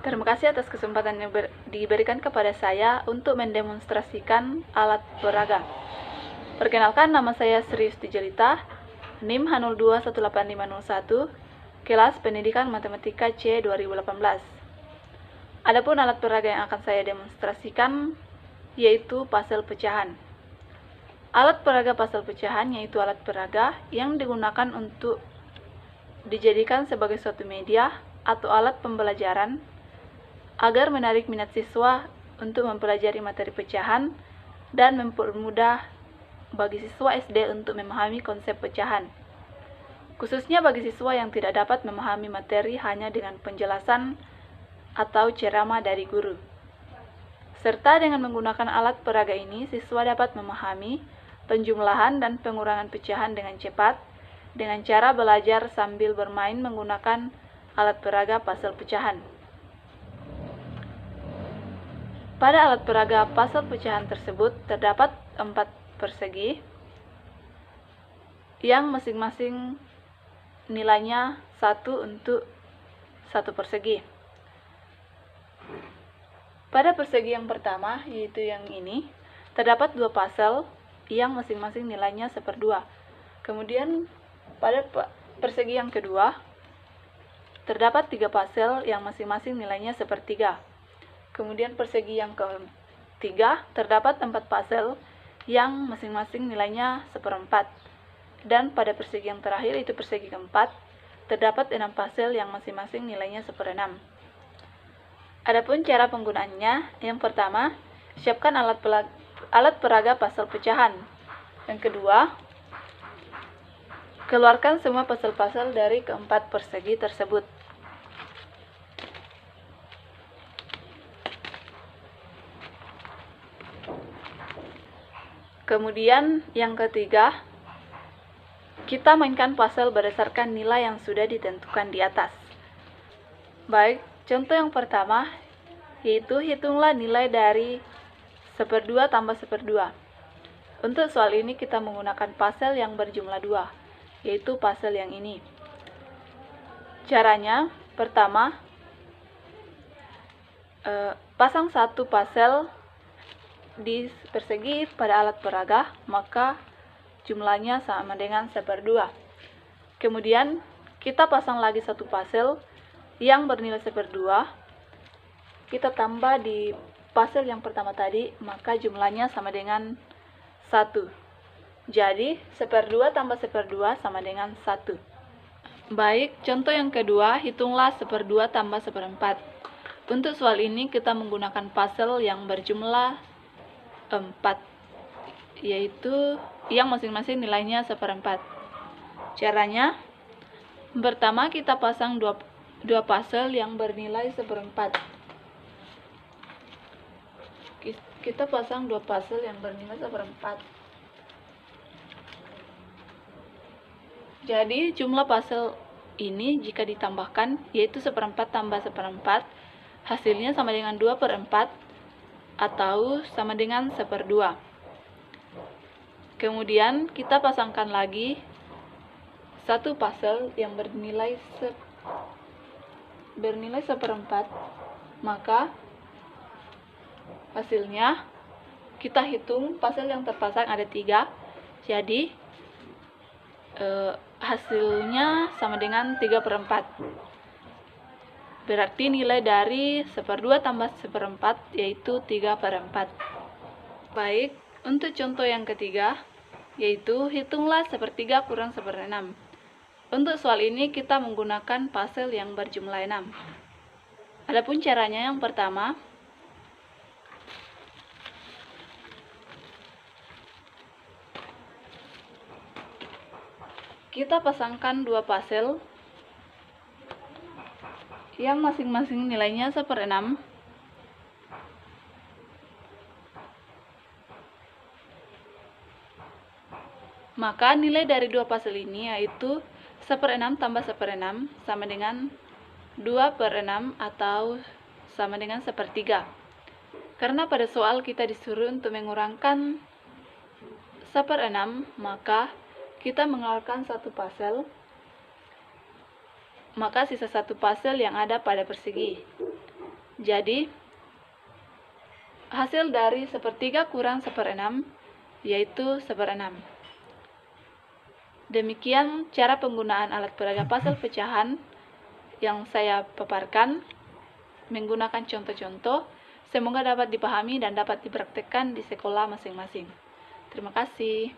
Terima kasih atas kesempatan yang diberikan kepada saya untuk mendemonstrasikan alat peraga. Perkenalkan, nama saya Sri Yustijelita, NIM H021851, kelas Pendidikan Matematika C 2018. Adapun alat peraga yang akan saya demonstrasikan yaitu pasel pecahan. Alat peraga pasel pecahan yaitu alat peraga yang digunakan untuk dijadikan sebagai suatu media atau alat pembelajaran agar menarik minat siswa untuk mempelajari materi pecahan dan mempermudah bagi siswa SD untuk memahami konsep pecahan. Khususnya bagi siswa yang tidak dapat memahami materi hanya dengan penjelasan atau ceramah dari guru. Serta dengan menggunakan alat peraga ini, siswa dapat memahami penjumlahan dan pengurangan pecahan dengan cepat dengan cara belajar sambil bermain menggunakan alat peraga pasel pecahan. Pada alat peraga pasel pecahan tersebut terdapat 4 persegi yang masing-masing nilainya 1 untuk 1 persegi. Pada persegi yang pertama, yaitu yang ini, terdapat 2 pasel yang masing-masing nilainya 1/2. Kemudian pada persegi yang kedua, terdapat 3 pasel yang masing-masing nilainya 1/3. Kemudian persegi yang ketiga, terdapat 4 pasel yang masing-masing nilainya 1/4. Dan pada persegi yang terakhir, itu persegi keempat, terdapat 6 pasel yang masing-masing nilainya 1/6. Adapun cara penggunaannya, yang pertama, siapkan alat peraga pasel pecahan. Yang kedua, keluarkan semua pasel-pasel dari keempat persegi tersebut. Kemudian yang ketiga, kita mainkan pasel berdasarkan nilai yang sudah ditentukan di atas. Baik, contoh yang pertama yaitu hitunglah nilai dari 1/2 tambah 1/2. Untuk soal ini kita menggunakan pasel yang berjumlah 2, yaitu pasel yang ini. Caranya, pertama, pasang satu pasel di persegi pada alat peraga, maka jumlahnya sama dengan 1/2. Kemudian kita pasang lagi satu pasel yang bernilai 1/2, kita tambah di pasel yang pertama tadi, maka jumlahnya sama dengan 1. Jadi 1/2 tambah 1/2 sama dengan 1. Baik, contoh yang kedua, hitunglah 1/2 tambah 1/4. Untuk soal ini kita menggunakan pasel yang berjumlah 4, yaitu yang masing-masing nilainya 1/4. Caranya, pertama kita pasang dua pasel yang bernilai 1/4. Kita pasang 2 pasel yang bernilai 1/4. Jadi jumlah pasel ini jika ditambahkan yaitu 1/4 tambah 1/4, hasilnya sama dengan 2/4 atau sama dengan 1/2. Kemudian kita pasangkan lagi satu pasel yang bernilai 1/4, maka hasilnya kita hitung pasel yang terpasang ada 3, jadi hasilnya sama dengan 3/4. Berarti nilai dari 1/2 tambah 1/4 yaitu 3/4. Baik, untuk contoh yang ketiga, yaitu hitunglah 1/3 kurang 1/6. Untuk soal ini kita menggunakan pasel yang berjumlah 6. Adapun caranya, yang pertama, kita pasangkan 2 pasel yang masing-masing nilainya 1/6. Maka nilai dari 2 pasel ini yaitu 1/6 tambah 1/6 sama dengan 2/6 atau sama dengan 1/3. Karena pada soal kita disuruh untuk mengurangkan 1/6, maka kita mengeluarkan satu pasel, maka sisa satu pasel yang ada pada persegi. Jadi, hasil dari 1/3 kurang 1/6 yaitu 1/6. Demikian cara penggunaan alat peraga pasal pecahan yang saya paparkan menggunakan contoh-contoh. Semoga dapat dipahami dan dapat dipraktekkan di sekolah masing-masing. Terima kasih.